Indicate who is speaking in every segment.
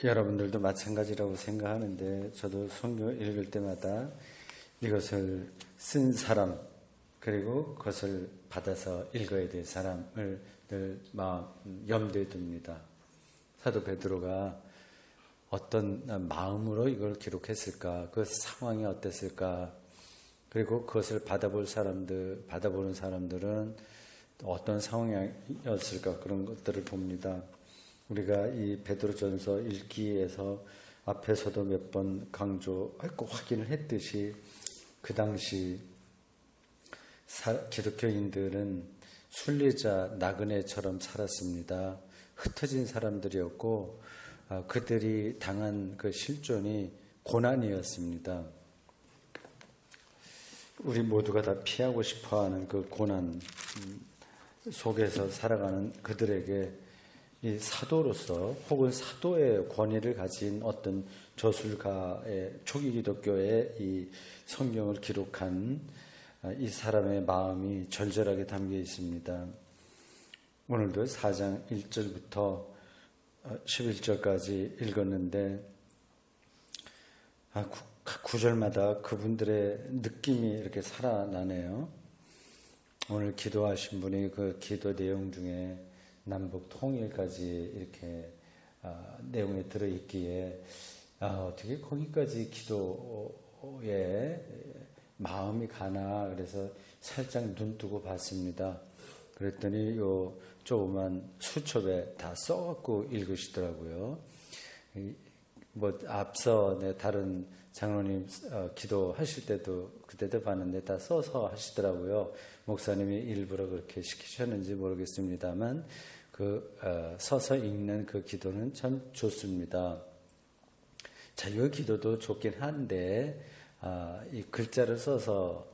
Speaker 1: 여러분들도 마찬가지라고 생각하는데 저도 성경 읽을 때마다 이것을 쓴 사람 그리고 그것을 받아서 읽어야 될 사람을 늘 염두에 둡니다. 사도 베드로가 어떤 마음으로 이걸 기록했을까, 그 상황이 어땠을까, 그리고 그것을 받아보는 사람들은 어떤 상황이었을까, 그런 것들을 봅니다. 우리가 이 베드로전서 읽기에서 앞에서도 몇 번 강조하고 확인을 했듯이 그 당시 기독교인들은 순례자 나그네처럼 살았습니다. 흩어진 사람들이었고 그들이 당한 그 실존이 고난이었습니다. 우리 모두가 다 피하고 싶어하는 그 고난 속에서 살아가는 그들에게 이 사도로서 혹은 사도의 권위를 가진 어떤 저술가의 초기 기독교의 이 성경을 기록한 이 사람의 마음이 절절하게 담겨 있습니다. 오늘도 4장 1절부터 11절까지 읽었는데 구절마다 그분들의 느낌이 이렇게 살아나네요. 오늘 기도하신 분이 그 기도 내용 중에 남북 통일까지 이렇게 내용에 들어있기에 어떻게 거기까지 기도에 마음이 가나 그래서 살짝 눈뜨고 봤습니다. 그랬더니 요 조그만 수첩에 다 써갖고 읽으시더라고요. 뭐 앞서 다른 장로님 기도하실 때도 그때도 봤는데 다 써서 하시더라고요. 목사님이 일부러 그렇게 시키셨는지 모르겠습니다만 서서 읽는 그 기도는 참 좋습니다. 자유 기도도 좋긴 한데 이 글자를 써서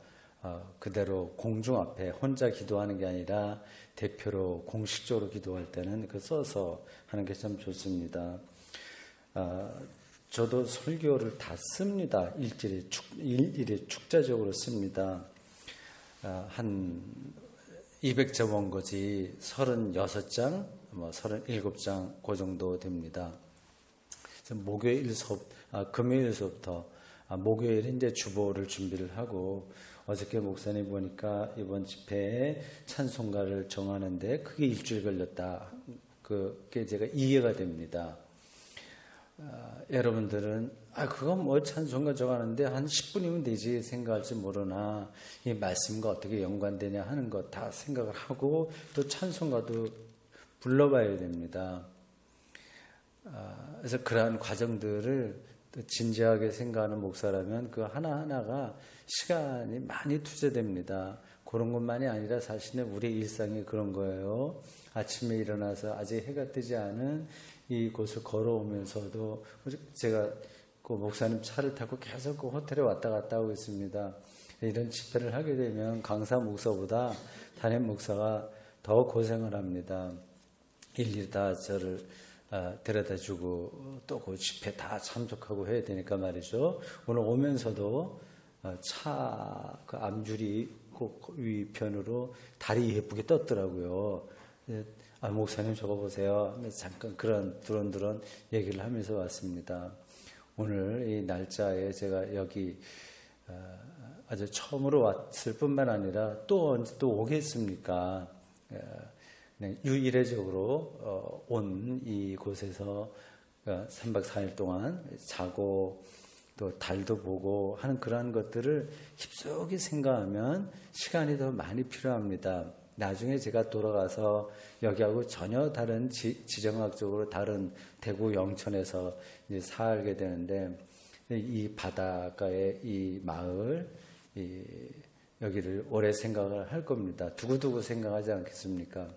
Speaker 1: 그대로 공중 앞에 혼자 기도하는 게 아니라 대표로 공식적으로 기도할 때는 그 써서 하는 게 참 좋습니다. 저도 설교를 다 씁니다. 일일이 축자적으로 씁니다. 한 200자 원고지 36장, 37장 그 정도 됩니다. 목요일 금요일 수업부터 목요일에 이제 주보를 준비를 하고 어저께 목사님 보니까 이번 집회에 찬송가를 정하는데 그게 일주일 걸렸다. 그게 제가 이해가 됩니다. 여러분들은 그건 뭐 찬송가 정하는데 한 10분이면 되지 생각할지 모르나 이 말씀과 어떻게 연관되냐 하는 거 다 생각을 하고 또 찬송가도 불러봐야 됩니다. 그래서 그러한 과정들을 또 진지하게 생각하는 목사라면 그 하나하나가 시간이 많이 투자됩니다. 그런 것만이 아니라 사실은 우리의 일상이 그런 거예요. 아침에 일어나서 아직 해가 뜨지 않은 이곳을 걸어오면서도 제가 그 목사님 차를 타고 계속 그 호텔에 왔다 갔다 하고 있습니다. 이런 집회를 하게 되면 강사 목사보다 담임 목사가 더 고생을 합니다. 일일이 다 저를 데려다주고 또 그 집회 다 참석하고 해야 되니까 말이죠. 오늘 오면서도 차 그 앞줄이 위편으로 달이 예쁘게 떴더라고요. 목사님 저거 보세요. 잠깐 그런 두런두런 얘기를 하면서 왔습니다. 오늘 이 날짜에 제가 여기 아주 처음으로 왔을 뿐만 아니라 또 언제 또 오겠습니까? 유일회적으로 온 이곳에서 3박 4일 동안 자고 또 달도 보고 하는 그러한 것들을 깊숙이 생각하면 시간이 더 많이 필요합니다. 나중에 제가 돌아가서 여기하고 전혀 다른 지정학적으로 다른 대구 영천에서 이제 살게 되는데 이 바닷가의 이 마을 여기를 오래 생각을 할 겁니다. 두고두고 생각하지 않겠습니까?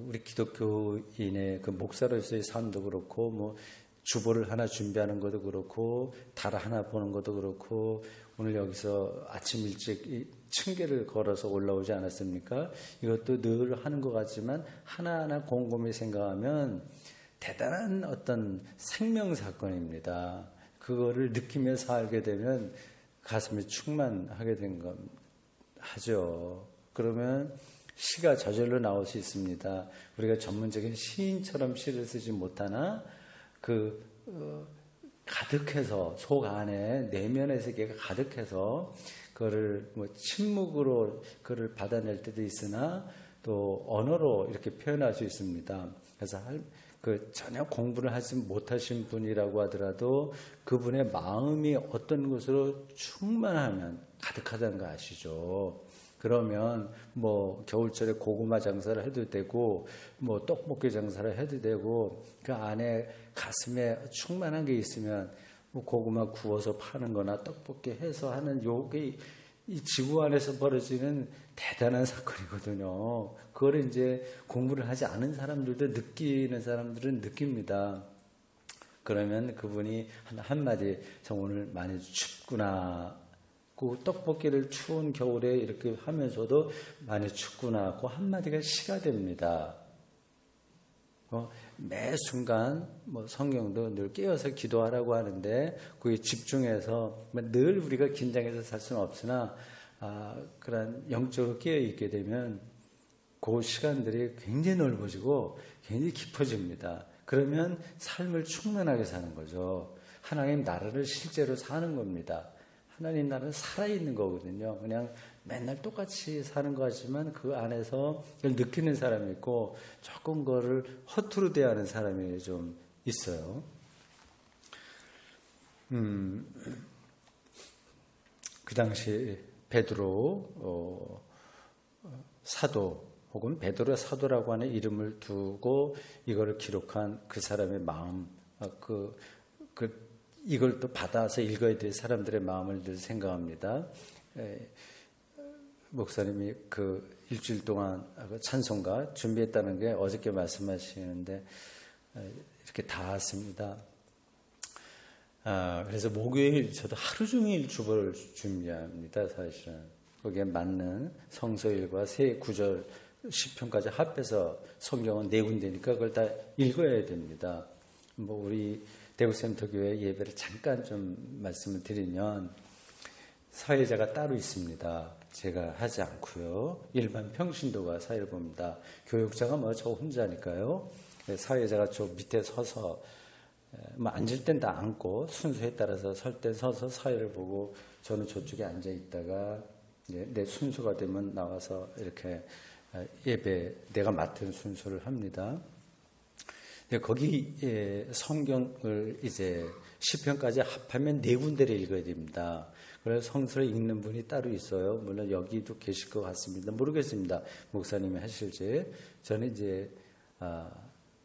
Speaker 1: 우리 기독교인의 그 목사로서의 삶도 그렇고 뭐 주보를 하나 준비하는 것도 그렇고 달 하나 보는 것도 그렇고 오늘 여기서 아침 일찍 층계를 걸어서 올라오지 않았습니까? 이것도 늘 하는 것 같지만 하나하나 곰곰이 생각하면 대단한 어떤 생명사건입니다. 그거를 느끼며 살게 되면 가슴이 충만하게 된 것 하죠. 그러면 시가 저절로 나올 수 있습니다. 우리가 전문적인 시인처럼 시를 쓰지 못하나 가득해서 속 안에 내면의 세계가 가득해서 그거를 뭐 침묵으로 그를 받아낼 때도 있으나 또 언어로 이렇게 표현할 수 있습니다. 그래서 전혀 공부를 하지 못하신 분이라고 하더라도 그분의 마음이 어떤 것으로 충만하면 가득하다는 거 아시죠? 그러면 뭐 겨울철에 고구마 장사를 해도 되고 뭐 떡볶이 장사를 해도 되고 그 안에 가슴에 충만한 게 있으면 뭐 고구마 구워서 파는 거나 떡볶이 해서 하는 요게 이 지구 안에서 벌어지는 대단한 사건이거든요. 그걸 이제 공부를 하지 않은 사람들도 느끼는 사람들은 느낍니다. 그러면 그분이 한마디 저 오늘 많이 춥구나. 그 떡볶이를 추운 겨울에 이렇게 하면서도 많이 춥구나. 그 한마디가 시가 됩니다. 매 순간 성경도 늘 깨어서 기도하라고 하는데 그에 집중해서 늘 우리가 긴장해서 살 수는 없으나 그런 영적으로 깨어 있게 되면 그 시간들이 굉장히 넓어지고 굉장히 깊어집니다. 그러면 삶을 충만하게 사는 거죠. 하나님 나라를 실제로 사는 겁니다. 하나님 나라는 살아있는 거거든요. 그냥 맨날 똑같이 사는 것 같지만 그 안에서 그걸 느끼는 사람이 있고 조금 그거를 허투루 대하는 사람이 좀 있어요. 그 당시 베드로 사도 혹은 베드로 사도라고 하는 이름을 두고 이거를 기록한 그 사람의 마음, 이걸 또 받아서 읽어야 될 사람들의 마음을 늘 생각합니다. 목사님이 그 일주일 동안 찬송가 준비했다는 게 어저께 말씀하시는데 이렇게 닿았습니다. 그래서 목요일 저도 하루 종일 주보를 준비합니다. 사실은 거기에 맞는 성서일과 새 구절 시편까지 합해서 성경은 4군데니까 그걸 다 읽어야 됩니다. 우리 대구센터교회 예배를 잠깐 좀 말씀을 드리면 사회자가 따로 있습니다. 제가 하지 않고요. 일반 평신도가 사회를 봅니다. 교육자가 저 혼자니까요. 사회자가 저 밑에 서서 앉을 땐 다 앉고 순서에 따라서 설 때 서서 사회를 보고 저는 저쪽에 앉아 있다가 내 순서가 되면 나와서 이렇게 예배 내가 맡은 순서를 합니다. 거기 성경을 이제 시편까지 합하면 4군데를 읽어야 됩니다. 그래서 성서를 읽는 분이 따로 있어요. 물론 여기도 계실 것 같습니다. 모르겠습니다. 목사님이 하실지. 저는 이제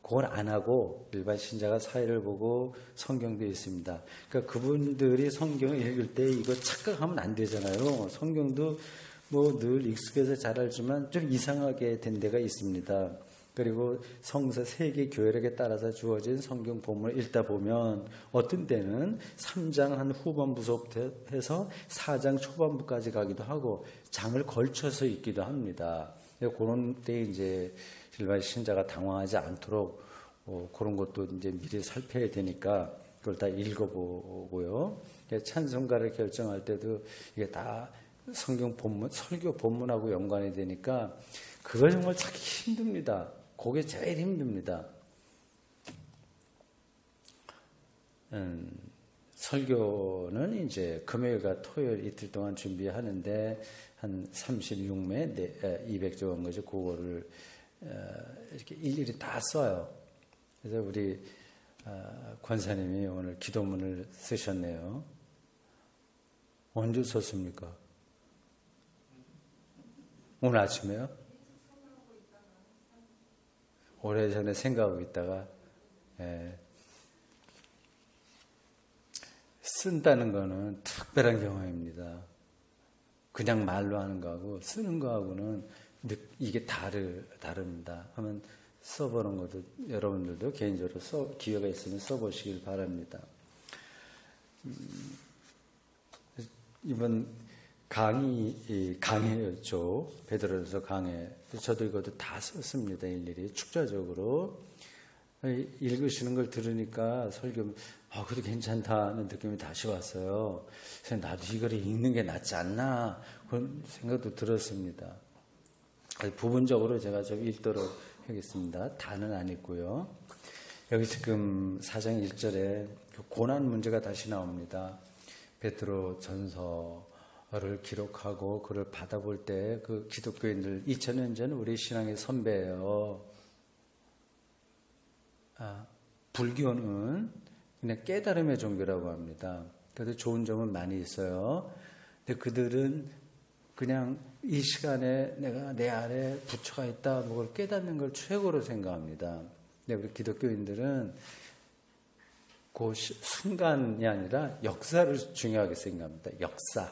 Speaker 1: 그걸 안 하고 일반 신자가 사회를 보고 성경도 있습니다. 그러니까 그분들이 성경을 읽을 때 이거 착각하면 안 되잖아요. 성경도 늘 익숙해서 잘 알지만 좀 이상하게 된 데가 있습니다. 그리고 성서 세계 교회력에 따라서 주어진 성경 본문을 읽다 보면 어떤 때는 3장 한 후반부부터 해서 4장 초반부까지 가기도 하고 장을 걸쳐서 읽기도 합니다. 그런 때 이제 일반 신자가 당황하지 않도록 그런 것도 이제 미리 살펴야 되니까 그걸 다 읽어보고요. 찬송가를 결정할 때도 이게 다 성경 본문, 설교 본문하고 연관이 되니까 그거 정말 찾기 힘듭니다. 그게 제일 힘듭니다. 설교는 이제 금요일과 토요일 이틀 동안 준비하는데 한 36매 200조 거죠. 그거를 이렇게 일일이 다 써요. 그래서 우리 권사님이 오늘 기도문을 쓰셨네요. 언제 썼습니까? 오늘 아침에요? 오래전에 생각하고 있다가 쓴다는 거는 특별한 경험입니다. 그냥 말로 하는 거하고 쓰는 거하고는 이게 다릅니다. 하면 써보는 것도 여러분들도 개인적으로 기회가 있으면 써보시길 바랍니다. 이번 강해였죠. 베드로전서 강해. 저도 이것도 다 썼습니다. 일일이 축자적으로. 읽으시는 걸 들으니까 설교, 그래도 괜찮다는 느낌이 다시 왔어요. 그래서 나도 이거를 읽는 게 낫지 않나 그런 생각도 들었습니다. 부분적으로 제가 좀 읽도록 하겠습니다. 다는 안 읽고요. 여기 지금 4장 1절에 고난 문제가 다시 나옵니다. 베드로 전서를 기록하고 그를 받아볼 때 그 기독교인들 2000년 전 우리 신앙의 선배예요. 불교는 그냥 깨달음의 종교라고 합니다. 그래도 좋은 점은 많이 있어요. 근데 그들은 그냥 이 시간에 내가 내 안에 부처가 있다, 뭐 깨닫는 걸 최고로 생각합니다. 근데 우리 기독교인들은 그 순간이 아니라 역사를 중요하게 생각합니다. 역사.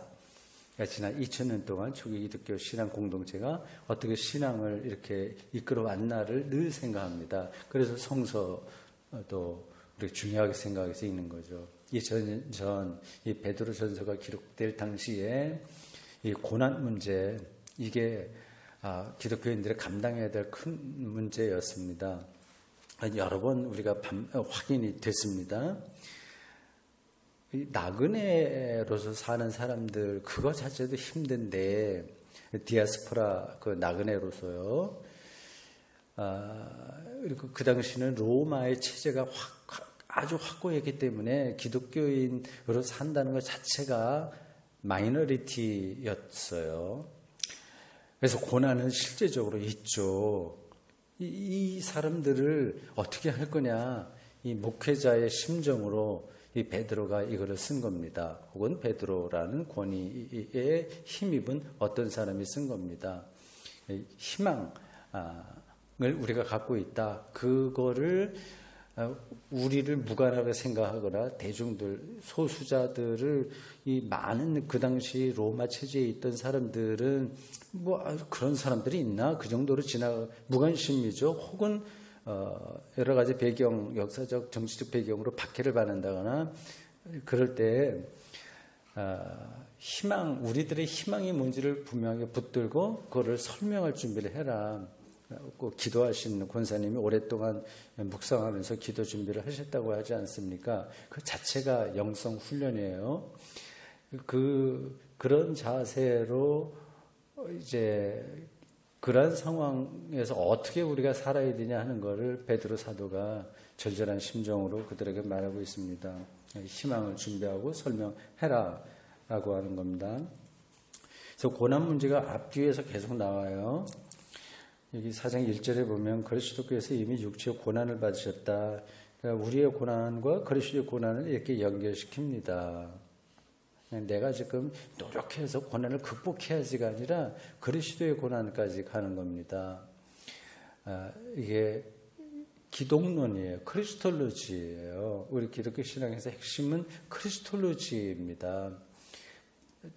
Speaker 1: 그러니까 지난 2000년 동안 초기 기독교 신앙 공동체가 어떻게 신앙을 이렇게 이끌어 왔나를 늘 생각합니다. 그래서 성서도 우리가 중요하게 생각해서 읽는 거죠. 2000년 전 이 베드로 전서가 기록될 당시에 이 고난 문제, 이게 기독교인들이 감당해야 될 큰 문제였습니다. 여러 번 우리가 확인이 됐습니다. 나그네로서 사는 사람들 그거 자체도 힘든데 디아스포라 그 나그네로서요. 그리고 그 당시는 로마의 체제가 아주 확고했기 때문에 기독교인으로 산다는 것 자체가 마이너리티였어요. 그래서 고난은 실제적으로 있죠. 이 사람들을 어떻게 할 거냐, 이 목회자의 심정으로 이 베드로가 이거를 쓴 겁니다. 혹은 베드로라는 권위에 힘입은 어떤 사람이 쓴 겁니다. 희망을 우리가 갖고 있다. 그거를 우리를 무관하게 생각하거나 대중들, 소수자들을 이 많은 그 당시 로마 체제에 있던 사람들은 뭐 그런 사람들이 있나? 그 정도로 무관심이죠. 혹은 여러 가지 배경, 역사적, 정치적 배경으로 박해를 받는다거나 그럴 때 희망, 우리들의 희망이 뭔지를 분명하게 붙들고 그거를 설명할 준비를 해라. 꼭 기도하신 권사님이 오랫동안 묵상하면서 기도 준비를 하셨다고 하지 않습니까? 그 자체가 영성 훈련이에요. 그런 자세로 이제 그런 상황에서 어떻게 우리가 살아야 되냐 하는 것을 베드로 사도가 절절한 심정으로 그들에게 말하고 있습니다. 희망을 준비하고 설명해라 라고 하는 겁니다. 그래서 고난 문제가 앞뒤에서 계속 나와요. 여기 4장 1절에 보면 그리스도께서 이미 육체의 고난을 받으셨다. 그러니까 우리의 고난과 그리스도의 고난을 이렇게 연결시킵니다. 내가 지금 노력해서 고난을 극복해야지가 아니라 그리스도의 고난까지 가는 겁니다. 이게 기독론이에요. 크리스톨로지예요. 우리 기독교 신앙에서 핵심은 크리스톨로지입니다.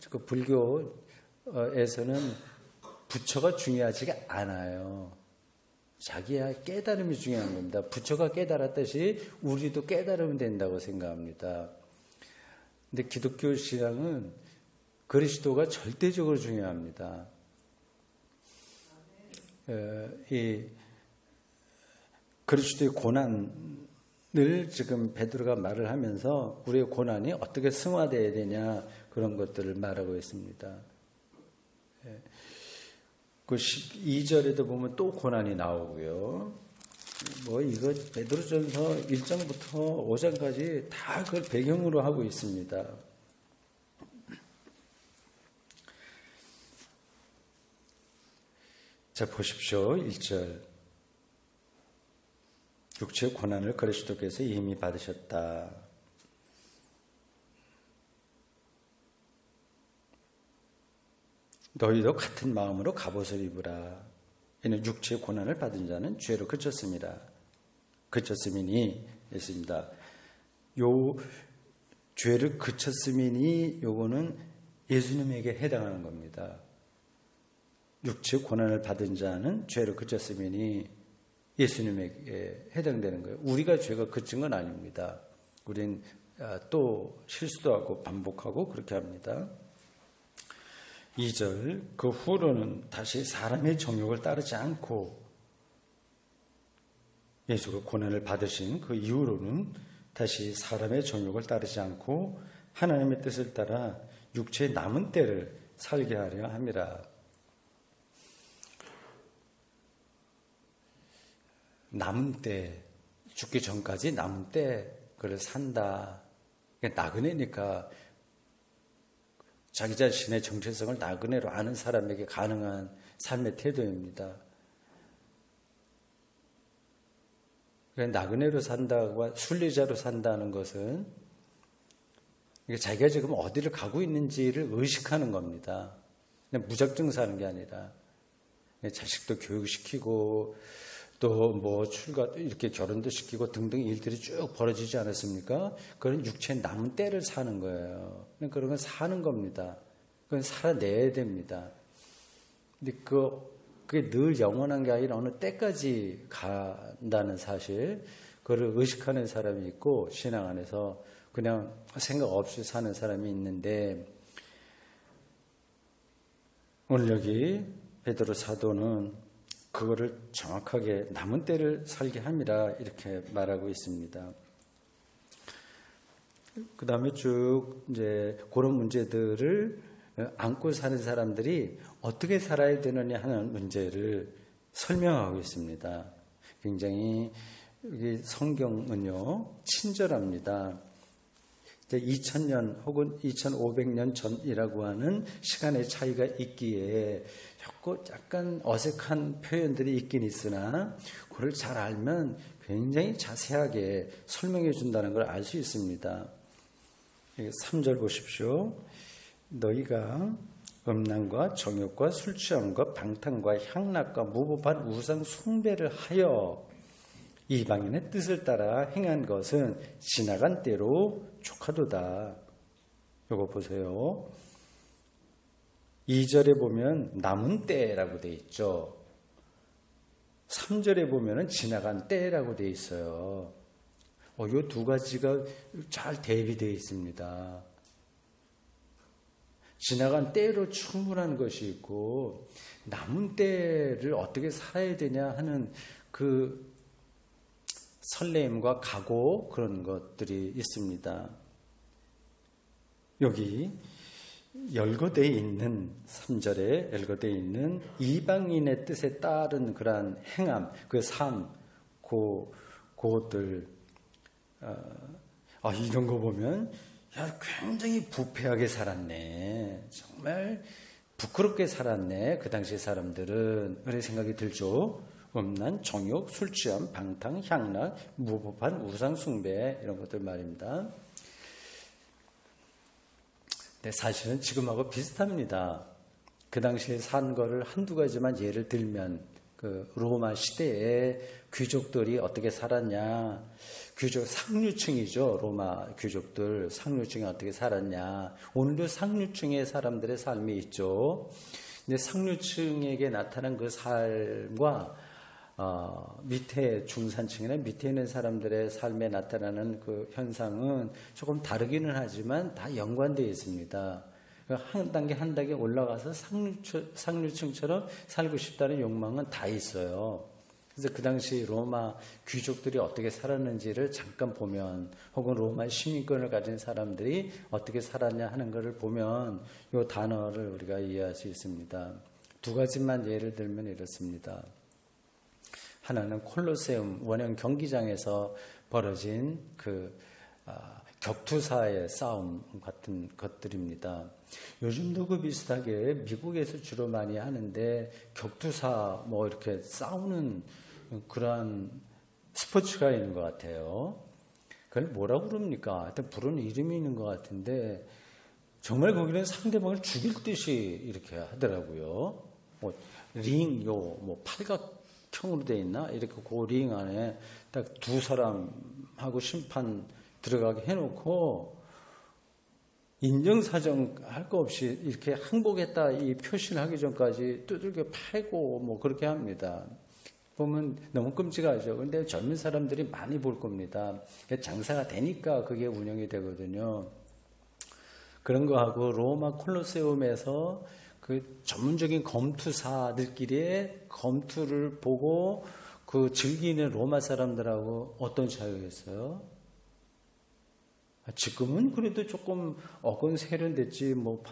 Speaker 1: 그 불교에서는 부처가 중요하지가 않아요. 자기의 깨달음이 중요한 겁니다. 부처가 깨달았듯이 우리도 깨달으면 된다고 생각합니다. 근데 기독교 신앙은 그리스도가 절대적으로 중요합니다. 이 그리스도의 고난을 지금 베드로가 말을 하면서 우리의 고난이 어떻게 승화되어야 되냐 그런 것들을 말하고 있습니다. 그 12절에도 보면 또 고난이 나오고요. 뭐 이거 베드로전서 1장부터 5장까지 다 그걸 배경으로 하고 있습니다. 자, 보십시오. 1절. 육체의 고난을 그리스도께서 이미 받으셨다. 너희도 같은 마음으로 갑옷을 입으라. 이는 육체의 고난을 받은 자는 죄로 그쳤음이라. 그쳤음이니 했습니다. 요 죄를 그쳤음이니 요거는 예수님에게 해당하는 겁니다. 육체의 고난을 받은 자는 죄로 그쳤음이니 예수님에게 해당되는 거예요. 우리가 죄가 그친 건 아닙니다. 우린 또 실수도 하고 반복하고 그렇게 합니다. 2절, 그 후로는 다시 사람의 정욕을 따르지 않고 예수가 고난을 받으신 그 이후로는 다시 사람의 정욕을 따르지 않고 하나님의 뜻을 따라 육체의 남은 때를 살게 하려 함이라. 남은 때, 죽기 전까지 남은 때 그를 산다. 나그네니까 자기 자신의 정체성을 나그네로 아는 사람에게 가능한 삶의 태도입니다. 나그네로 산다고 순리자로 산다는 것은 자기가 지금 어디를 가고 있는지를 의식하는 겁니다. 그냥 무작정 사는 게 아니라 자식도 교육시키고 또 뭐 출가 이렇게 결혼도 시키고 등등 일들이 쭉 벌어지지 않았습니까? 그런 육체의 남은 때를 사는 거예요. 그런 건 사는 겁니다. 그건 살아내야 됩니다. 근데 그게 늘 영원한 게 아니라 어느 때까지 간다는 사실, 그걸 의식하는 사람이 있고 신앙 안에서 그냥 생각 없이 사는 사람이 있는데, 오늘 여기 베드로 사도는 그거를 정확하게 남은 때를 살게 함이라 이렇게 말하고 있습니다. 그 다음에 쭉 이제 그런 문제들을 안고 사는 사람들이 어떻게 살아야 되느냐 하는 문제를 설명하고 있습니다. 굉장히 여기 성경은요 친절합니다. 2000년 혹은 2500년 전이라고 하는 시간의 차이가 있기에 약간 어색한 표현들이 있긴 있으나 그걸 잘 알면 굉장히 자세하게 설명해 준다는 걸 알 수 있습니다. 3절 보십시오. 너희가 음란과 정욕과 술 취함과 방탕과 향락과 무법한 우상 숭배를 하여 이방인의 뜻을 따라 행한 것은 지나간 때로 족하도다. 이거 보세요. 2절에 보면 남은 때라고 돼 있죠. 3절에 보면은 지나간 때라고 돼 있어요. 이 두 가지가 잘 대비되어 있습니다. 지나간 때로 충분한 것이 있고 남은 때를 어떻게 살아야 되냐 하는 그 설렘과 각오, 그런 것들이 있습니다. 여기 열거되어 있는 3절에 열거되어 있는 이방인의 뜻에 따른 그러한 행함, 그 삶, 그것들 이런 거 보면 굉장히 부패하게 살았네, 정말 부끄럽게 살았네 그 당시 사람들은, 그런 생각이 들죠. 음란, 정욕, 술 취함, 방탕, 향락, 무법한 우상 숭배, 이런 것들 말입니다. 근데 사실은 지금하고 비슷합니다. 그 당시에 산 거를 한두 가지만 예를 들면, 그 로마 시대에 귀족들이 어떻게 살았냐, 귀족 상류층이죠. 로마 귀족들 상류층이 어떻게 살았냐. 오늘도 상류층의 사람들의 삶이 있죠. 근데 상류층에게 나타난 그 삶과 밑에 중산층이나 밑에 있는 사람들의 삶에 나타나는 그 현상은 조금 다르기는 하지만 다 연관되어 있습니다. 한 단계 한 단계 올라가서 상류층처럼 살고 싶다는 욕망은 다 있어요. 그래서 그 당시 로마 귀족들이 어떻게 살았는지를 잠깐 보면, 혹은 로마 시민권을 가진 사람들이 어떻게 살았냐 하는 것을 보면 이 단어를 우리가 이해할 수 있습니다. 두 가지만 예를 들면 이렇습니다. 하나는 콜로세움 원형 경기장에서 벌어진 그 격투사의 싸움 같은 것들입니다. 요즘도 그 비슷하게 미국에서 주로 많이 하는데 격투사 뭐 이렇게 싸우는 그러한 스포츠가 있는 것 같아요. 그걸 뭐라고 그럽니까? 하여튼 부르는 이름이 있는 것 같은데 정말 거기는 상대방을 죽일 듯이 이렇게 하더라고요. 뭐 팔각형으로 돼 있나? 이렇게 그 링 안에 딱 두 사람하고 심판 들어가게 해놓고 인정사정 할 거 없이 이렇게 항복했다 이 표시를 하기 전까지 두들겨 패고 뭐 그렇게 합니다. 보면 너무 끔찍하죠. 그런데 젊은 사람들이 많이 볼 겁니다. 장사가 되니까 그게 운영이 되거든요. 그런 거하고 로마 콜로세움에서 그 전문적인 검투사들끼리의 검투를 보고 그 즐기는 로마 사람들하고 어떤 차이가 있어요? 지금은 그래도 조금 어건 세련됐지, 뭐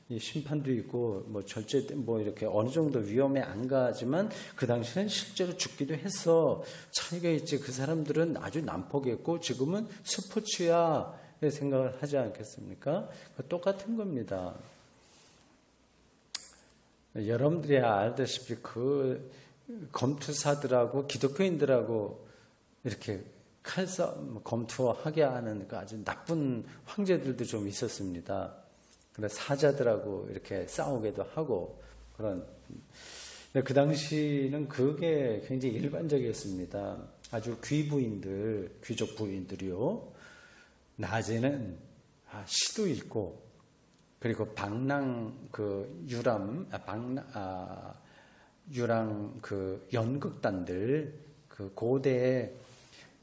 Speaker 1: 이 심판도 있고 뭐 절제 뭐 이렇게 어느 정도 위험에 안 가지만 그 당시에는 실제로 죽기도 했어. 차이가 있지. 그 사람들은 아주 난폭했고 지금은 스포츠야 생각을 하지 않겠습니까? 똑같은 겁니다. 여러분들이 알다시피 그 검투사들하고 기독교인들하고 이렇게 칼싸움 검투하게 하는 그 아주 나쁜 황제들도 좀 있었습니다. 그래서 사자들하고 이렇게 싸우기도 하고 그런. 그 당시는 그게 굉장히 일반적이었습니다. 아주 귀부인들, 귀족 부인들이요. 낮에는 시도 읽고 그리고 방랑 그 유랑 그 연극단들 그 고대에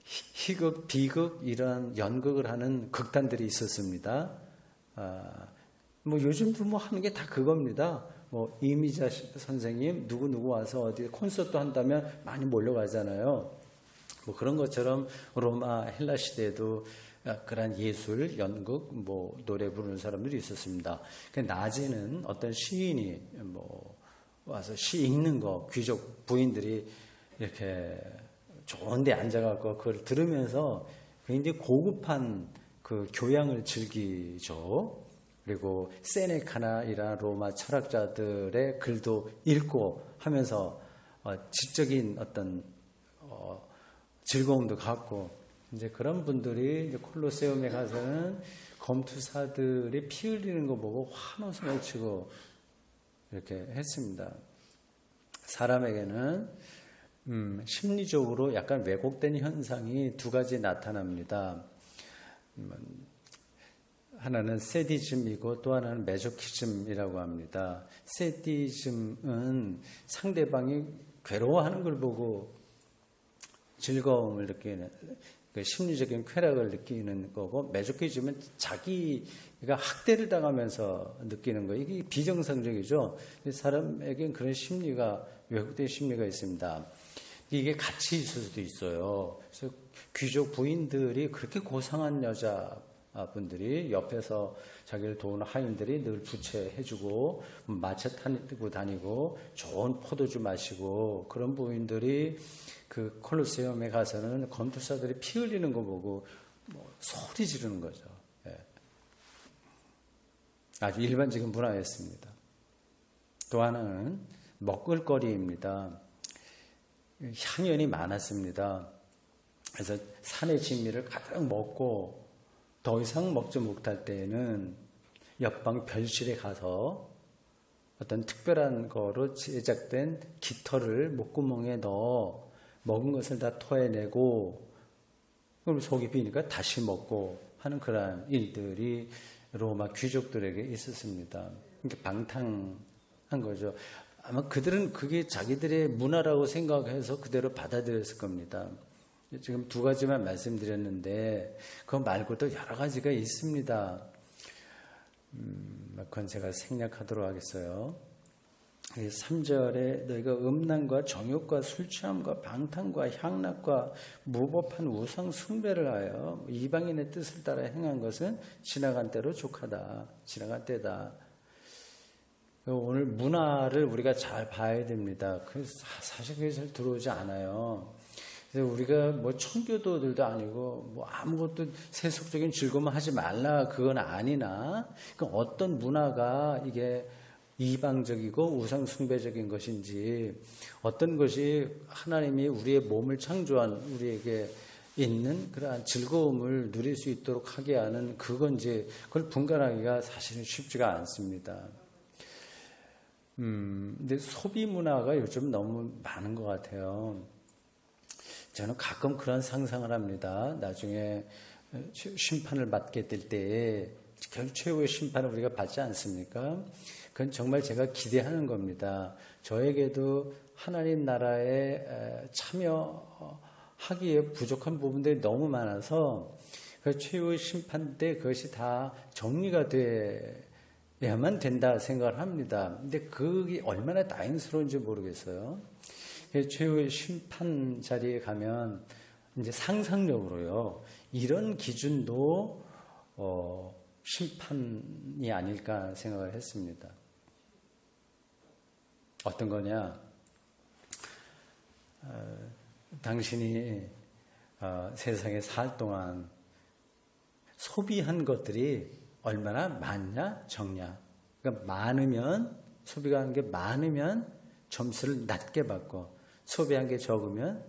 Speaker 1: 희극, 비극 이런 연극을 하는 극단들이 있었습니다. 뭐 요즘도 뭐 하는 게 다 그겁니다. 뭐 이미자 선생님 누구 와서 어디 콘서트 한다면 많이 몰려가잖아요. 뭐 그런 것처럼 로마 헬라 시대에도 그런 예술, 연극, 뭐 노래 부르는 사람들이 있었습니다. 낮에는 어떤 시인이 뭐 와서 시 읽는 거 귀족 부인들이 이렇게 좋은데 앉아갖고 그걸 들으면서 굉장히 고급한 그 교양을 즐기죠. 그리고 세네카나 이런 로마 철학자들의 글도 읽고 하면서 지적인 어떤 즐거움도 갖고 이제 그런 분들이 이제 콜로세움에 가서는 검투사들이 피 흘리는 거 보고 환호성을 치고 이렇게 했습니다. 사람에게는 심리적으로 약간 왜곡된 현상이 두 가지 나타납니다. 하나는 세디즘이고 또 하나는 메조키즘이라고 합니다. 세디즘은 상대방이 괴로워하는 걸 보고 즐거움을 느끼는 그 심리적인 쾌락을 느끼는 거고, 메조키즘은 자기가 학대를 당하면서 느끼는 거예요. 이게 비정상적이죠. 사람에겐 그런 심리가 왜곡된 심리가 있습니다. 이게 같이 있을 수도 있어요. 그래서 귀족 부인들이 그렇게 고상한 여자분들이 옆에서 자기를 도우는 하인들이 늘 부채해주고 마차 타고 다니고 좋은 포도주 마시고 그런 부인들이 그 콜로세움에 가서는 검투사들이 피 흘리는 거 보고 뭐 소리 지르는 거죠. 예. 아주 일반적인 문화였습니다. 또 하나는 먹을거리입니다. 향연이 많았습니다. 그래서 산의 진미를 가득 먹고 더 이상 먹지 못할 때에는 옆방 별실에 가서 어떤 특별한 거로 제작된 깃털을 목구멍에 넣어 먹은 것을 다 토해내고 그럼 속이 비니까 다시 먹고 하는 그러한 일들이 로마 귀족들에게 있었습니다. 그러니까 방탕한 거죠. 아마 그들은 그게 자기들의 문화라고 생각해서 그대로 받아들였을 겁니다. 지금 두 가지만 말씀드렸는데 그거 말고도 여러 가지가 있습니다. 그건 제가 생략하도록 하겠어요. 3절에 너희가 음란과 정욕과 술취함과 방탕과 향락과 무법한 우상 숭배를 하여 이방인의 뜻을 따라 행한 것은 지나간 때로 족하다. 지나간 때다. 오늘 문화를 우리가 잘 봐야 됩니다. 사실 그게 잘 들어오지 않아요. 그래서 우리가 뭐 청교도들도 아니고 뭐 아무것도 세속적인 즐거움을 하지 말라 그건 아니나 어떤 문화가 이게 이방적이고 우상숭배적인 것인지 어떤 것이 하나님이 우리의 몸을 창조한 우리에게 있는 그러한 즐거움을 누릴 수 있도록 하게 하는 그건지 그걸 분간하기가 사실은 쉽지가 않습니다. 근데 소비 문화가 요즘 너무 많은 것 같아요. 저는 가끔 그런 상상을 합니다. 나중에 심판을 받게 될 때에 최후의 심판을 우리가 받지 않습니까? 그건 정말 제가 기대하는 겁니다. 저에게도 하나님 나라에 참여하기에 부족한 부분들이 너무 많아서 그 최후의 심판 때 그것이 다 정리가 돼야만 된다 생각을 합니다. 근데 그게 얼마나 다행스러운지 모르겠어요. 최후의 심판 자리에 가면 이제 상상력으로요. 이런 기준도 심판이 아닐까 생각을 했습니다. 어떤 거냐? 당신이 세상에 살 동안 소비한 것들이 얼마나 많냐, 적냐. 그러니까 많으면, 소비가 한 게 많으면 점수를 낮게 받고, 소비한 게 적으면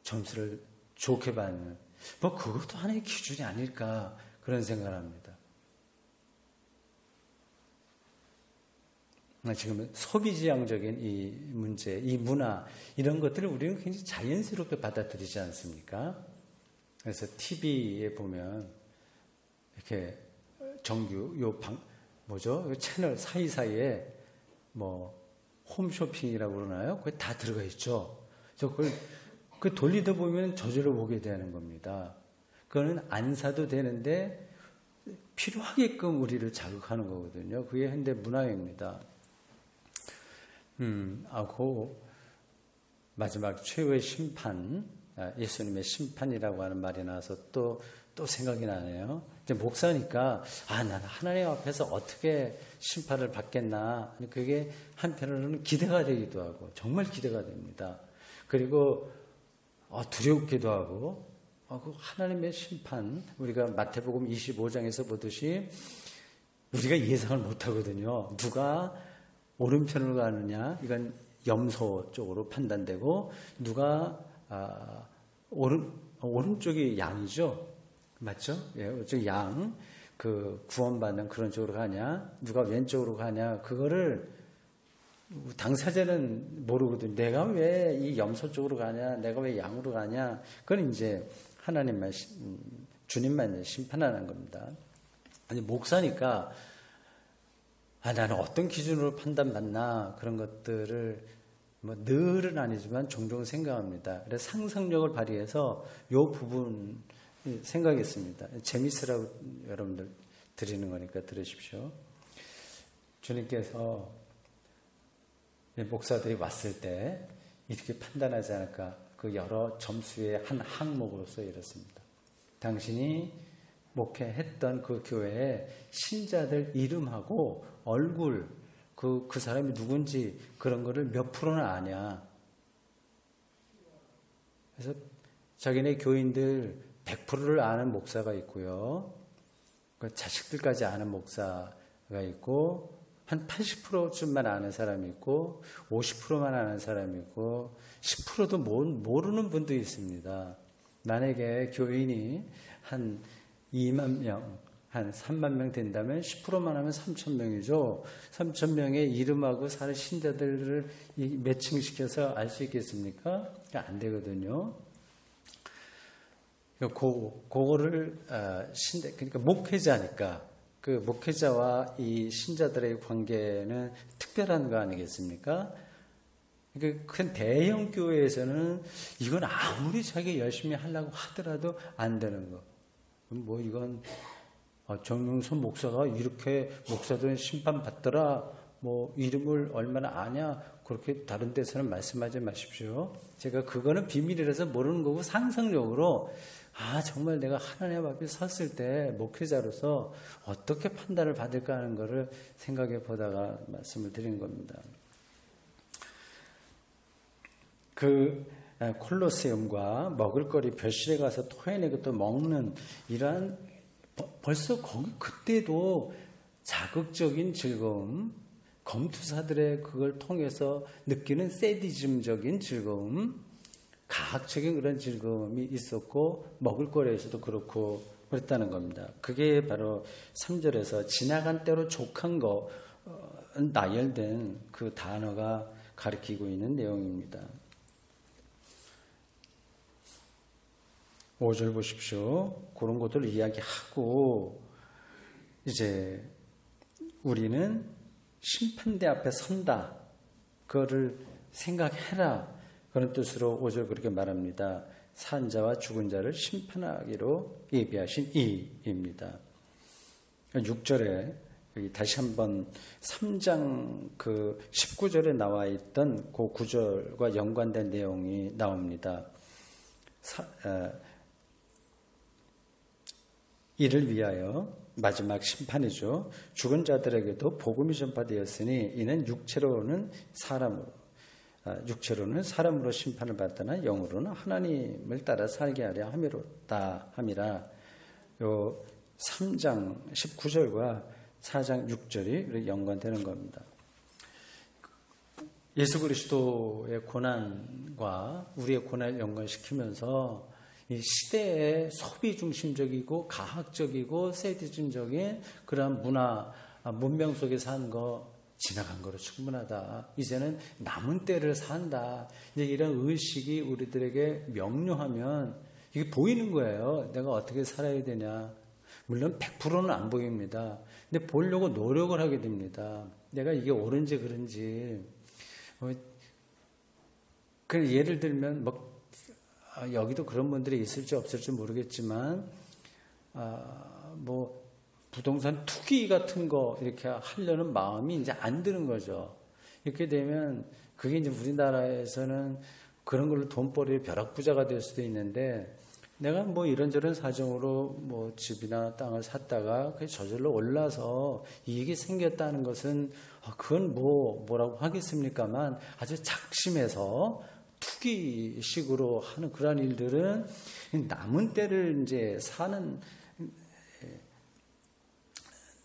Speaker 1: 점수를 좋게 받는, 뭐 그것도 하나의 기준이 아닐까 그런 생각을 합니다. 지금 소비지향적인 이 문제, 이 문화, 이런 것들을 우리는 굉장히 자연스럽게 받아들이지 않습니까? 그래서 TV에 보면 이렇게 정규 요 채널 사이사이에 뭐 홈쇼핑이라고 그러나요? 그게 다 들어가 있죠. 그걸 돌리다 보면 저절로 보게 되는 겁니다. 그거는 안 사도 되는데 필요하게끔 우리를 자극하는 거거든요. 그게 현대 문화입니다. 마지막 최후의 심판, 예수님의 심판이라고 하는 말이 나와서 또 생각이 나네요. 이제 목사니까, 나는 하나님 앞에서 어떻게 심판을 받겠나. 그게 한편으로는 기대가 되기도 하고, 정말 기대가 됩니다. 그리고, 두렵기도 하고, 그 하나님의 심판, 우리가 마태복음 25장에서 보듯이, 우리가 예상을 못 하거든요. 누가 오른편으로 가느냐, 이건 염소 쪽으로 판단되고, 누가 오른쪽이 양이죠, 맞죠? 예, 양, 구원받는 그런 쪽으로 가냐, 누가 왼쪽으로 가냐, 그거를 당사자는 모르거든요. 내가 왜 이 염소 쪽으로 가냐, 내가 왜 양으로 가냐, 그건 이제 하나님만, 주님만 심판하는 겁니다. 아니, 목사니까, 나는 어떤 기준으로 판단받나, 그런 것들을 늘은 아니지만 종종 생각합니다. 그래서 상상력을 발휘해서 이 부분 생각했습니다. 재밌으라고 여러분들 드리는 거니까 들으십시오. 주님께서 목사들이 왔을 때 이렇게 판단하지 않을까. 그 여러 점수의 한 항목으로서 이렇습니다. 당신이 목회했던 그 교회의 신자들 이름하고 얼굴, 그 사람이 누군지 그런 거를 몇 프로는 아냐. 그래서 자기네 교인들 100%를 아는 목사가 있고요. 그 자식들까지 아는 목사가 있고, 한 80%쯤만 아는 사람이 있고, 50%만 아는 사람이 있고, 10%도 모르는 분도 있습니다. 만약에 교인이 한 2만 명, 한 3만 명 된다면 10%만 하면 3천 명이죠. 3천 명의 이름하고 사는 신자들을 매칭시켜서 알 수 있겠습니까? 안 되거든요. 그거를 그러니까 목회자니까 그 목회자와 이 신자들의 관계는 특별한 거 아니겠습니까? 큰 대형 교회에서는 이건 아무리 자기 열심히 하려고 하더라도 안 되는 거. 이건 정명수 목사가 이렇게 목사들은 심판받더라, 이름을 얼마나 아냐, 그렇게 다른 데서는 말씀하지 마십시오. 제가 그거는 비밀이라서 모르는 거고, 상상력으로 정말 내가 하나님 앞에 섰을 때 목회자로서 어떻게 판단을 받을까 하는 거를 생각해 보다가 말씀을 드린 겁니다. 콜로세움과 먹을거리 벼실에 가서 토해내고 또 먹는 이러한 벌써 그때도 자극적인 즐거움, 검투사들의 그걸 통해서 느끼는 세디즘적인 즐거움, 가학적인 그런 즐거움이 있었고, 먹을거리에서도 그렇고 그랬다는 겁니다. 그게 바로 3절에서 지나간 때로 족한 거, 나열된 그 단어가 가리키고 있는 내용입니다. 5절 보십시오. 그런 것들을 이야기하고, 이제 우리는 심판대 앞에 선다. 그거를 생각해라. 그런 뜻으로 5절 그렇게 말합니다. 산 자와 죽은 자를 심판하기로 예비하신 이입니다. 6절에 여기 다시 한번 3장 19절에 나와 있던 그 구절과 연관된 내용이 나옵니다. 이를 위하여 마지막 심판이죠. 죽은 자들에게도 복음이 전파되었으니 이는 육체로는 사람으로 심판을 받으나 영으로는 하나님을 따라 살게 하려 함이라. 요 3장 19절과 4장 6절이 연관되는 겁니다. 예수 그리스도의 고난과 우리의 고난을 연관시키면서 이 시대의 소비 중심적이고 가학적이고 세디즘적인 그러한 문명 속에 사는 거 지나간 거로 충분하다. 이제는 남은 때를 산다. 이제 이런 의식이 우리들에게 명료하면 이게 보이는 거예요. 내가 어떻게 살아야 되냐. 물론 100%는 안 보입니다. 근데 보려고 노력을 하게 됩니다. 내가 이게 옳은지 그른지. 예를 들면 여기도 그런 분들이 있을지 없을지 모르겠지만 부동산 투기 같은 거 이렇게 하려는 마음이 이제 안 드는 거죠. 이렇게 되면 그게 이제 우리나라에서는 그런 걸로 돈벌이의 벼락부자가 될 수도 있는데 내가 이런저런 사정으로 집이나 땅을 샀다가 그게 저절로 올라서 이익이 생겼다는 것은 그건 뭐라고 하겠습니까만 아주 작심해서 투기식으로 하는 그러한 일들은 남은 때를 이제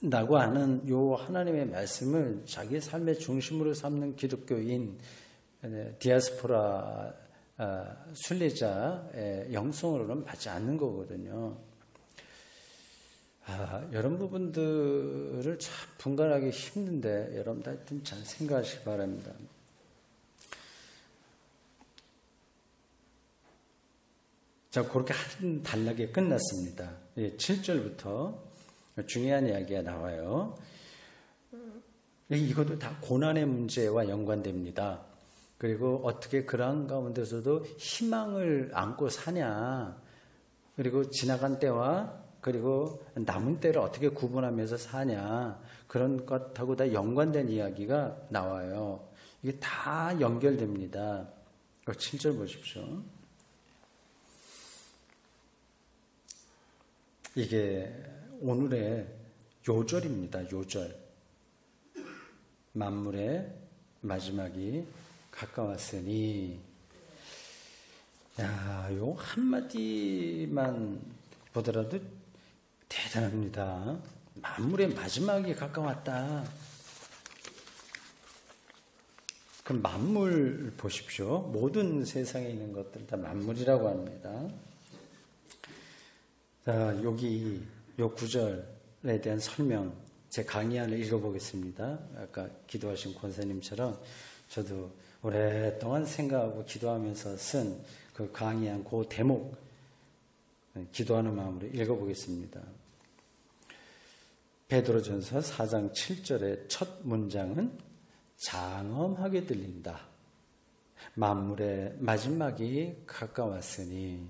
Speaker 1: 사는다고 하는 요 하나님의 말씀을 자기의 삶의 중심으로 삼는 기독교인 디아스포라 순례자의 영성으로는 맞지 않는 거거든요. 이런 부분들을 참 분간하기 힘든데 여러분들 하여튼 잘 생각하시기 바랍니다. 자, 그렇게 한 단락에 끝났습니다. 7절부터 중요한 이야기가 나와요. 이것도 다 고난의 문제와 연관됩니다. 그리고 어떻게 그러한 가운데서도 희망을 안고 사냐, 그리고 지나간 때와 그리고 남은 때를 어떻게 구분하면서 사냐, 그런 것하고 다 연관된 이야기가 나와요. 이게 다 연결됩니다. 7절 보십시오. 이게 오늘의 요절입니다. 요절. 만물의 마지막이 가까웠으니. 요 한마디만 보더라도 대단합니다. 만물의 마지막이 가까웠다. 그럼 만물 보십시오. 모든 세상에 있는 것들 다 만물이라고 합니다. 자, 여기 요 구절에 대한 설명, 제 강의안을 읽어보겠습니다. 아까 기도하신 권사님처럼 저도 오랫동안 생각하고 기도하면서 쓴 그 강의안 그 대목, 기도하는 마음으로 읽어보겠습니다. 베드로전서 4장 7절의 첫 문장은 장엄하게 들린다. 만물의 마지막이 가까웠으니.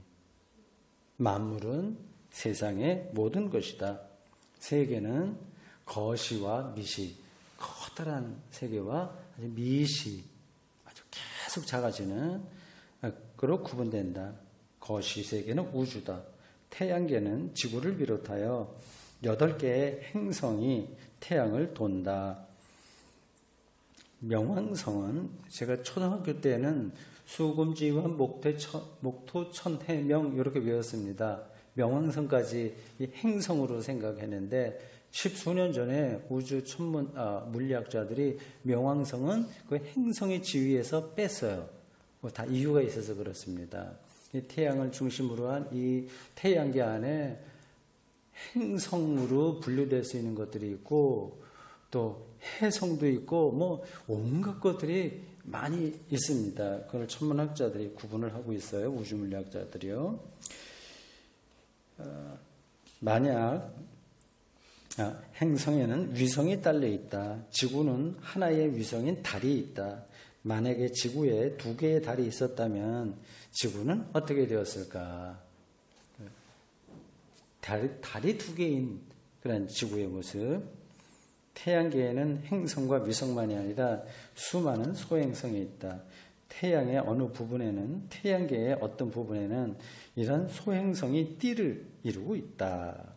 Speaker 1: 만물은 세상의 모든 것이다. 세계는 거시와 미시, 커다란 세계와 아주 미시, 아주 계속 작아지는 그로 구분된다. 거시 세계는 우주다. 태양계는 지구를 비롯하여 8개의 행성이 태양을 돈다. 명왕성은 제가 초등학교 때는 수금지환 목토 천해명 이렇게 배웠습니다. 명왕성까지 이 행성으로 생각했는데 10수년 전에 우주 물리학자들이 명왕성은 그 행성의 지위에서 뺐어요. 다 이유가 있어서 그렇습니다. 이 태양을 중심으로 한 이 태양계 안에 행성으로 분류될 수 있는 것들이 있고 또 해성도 있고 온갖 것들이 많이 있습니다. 그걸 천문학자들이 구분을 하고 있어요. 우주물리학자들이요. 만약 행성에는 위성이 딸려 있다. 지구는 하나의 위성인 달이 있다. 만약에 지구에 2개의 달이 있었다면 지구는 어떻게 되었을까? 달이 2개인 그런 지구의 모습. 태양계에는 행성과 위성만이 아니라 수많은 소행성이 있다. 태양의 어느 부분에는, 태양계의 어떤 부분에는 이런 소행성이 띠를 이루고 있다.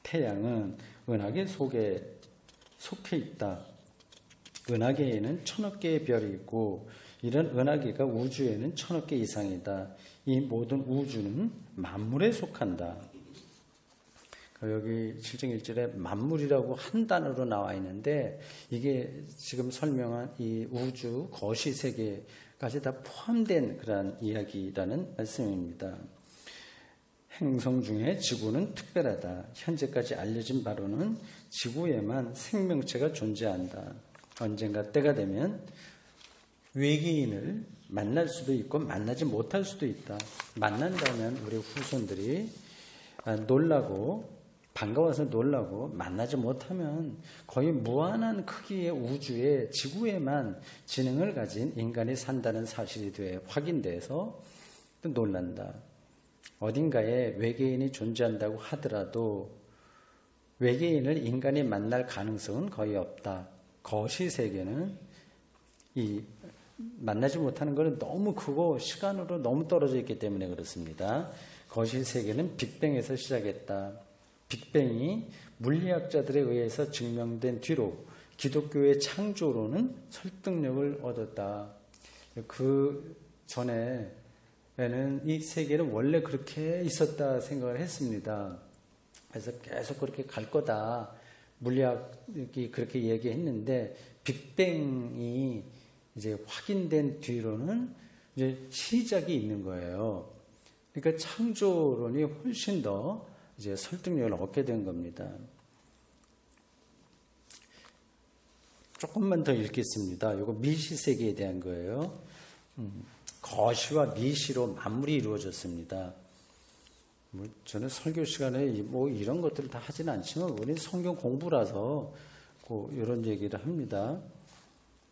Speaker 1: 태양은 은하계 속에 속해 있다. 은하계에는 1000억 개의 별이 있고 이런 은하계가 우주에는 1000억 개 이상이다. 이 모든 우주는 만물에 속한다. 여기 7장 1절에 만물이라고 한 단어로 나와 있는데 이게 지금 설명한 이 우주 거시 세계까지 다 포함된 그런 이야기라는 말씀입니다. 행성 중에 지구는 특별하다. 현재까지 알려진 바로는 지구에만 생명체가 존재한다. 언젠가 때가 되면 외계인을 만날 수도 있고 만나지 못할 수도 있다. 만난다면 우리 후손들이 놀라고 반가워서 놀라고, 만나지 못하면 거의 무한한 크기의 우주에 지구에만 지능을 가진 인간이 산다는 사실이 확인돼서 또 놀란다. 어딘가에 외계인이 존재한다고 하더라도 외계인을 인간이 만날 가능성은 거의 없다. 거시 세계는 이 만나지 못하는 것은 너무 크고 시간으로 너무 떨어져 있기 때문에 그렇습니다. 거시 세계는 빅뱅에서 시작했다. 빅뱅이 물리학자들에 의해서 증명된 뒤로 기독교의 창조로는 설득력을 얻었다. 그 전에는 이 세계는 원래 그렇게 있었다 생각을 했습니다. 그래서 계속 그렇게 갈 거다. 물리학이 그렇게 얘기했는데 빅뱅이 이제 확인된 뒤로는 이제 시작이 있는 거예요. 그러니까 창조론이 훨씬 더 이제 설득력을 얻게 된 겁니다. 조금만 더 읽겠습니다. 이거 미시 세계에 대한 거예요. 거시와 미시로 만물이 이루어졌습니다. 저는 설교 시간에 뭐 이런 것들을 다 하지는 않지만 우리는 성경 공부라서 이런 얘기를 합니다.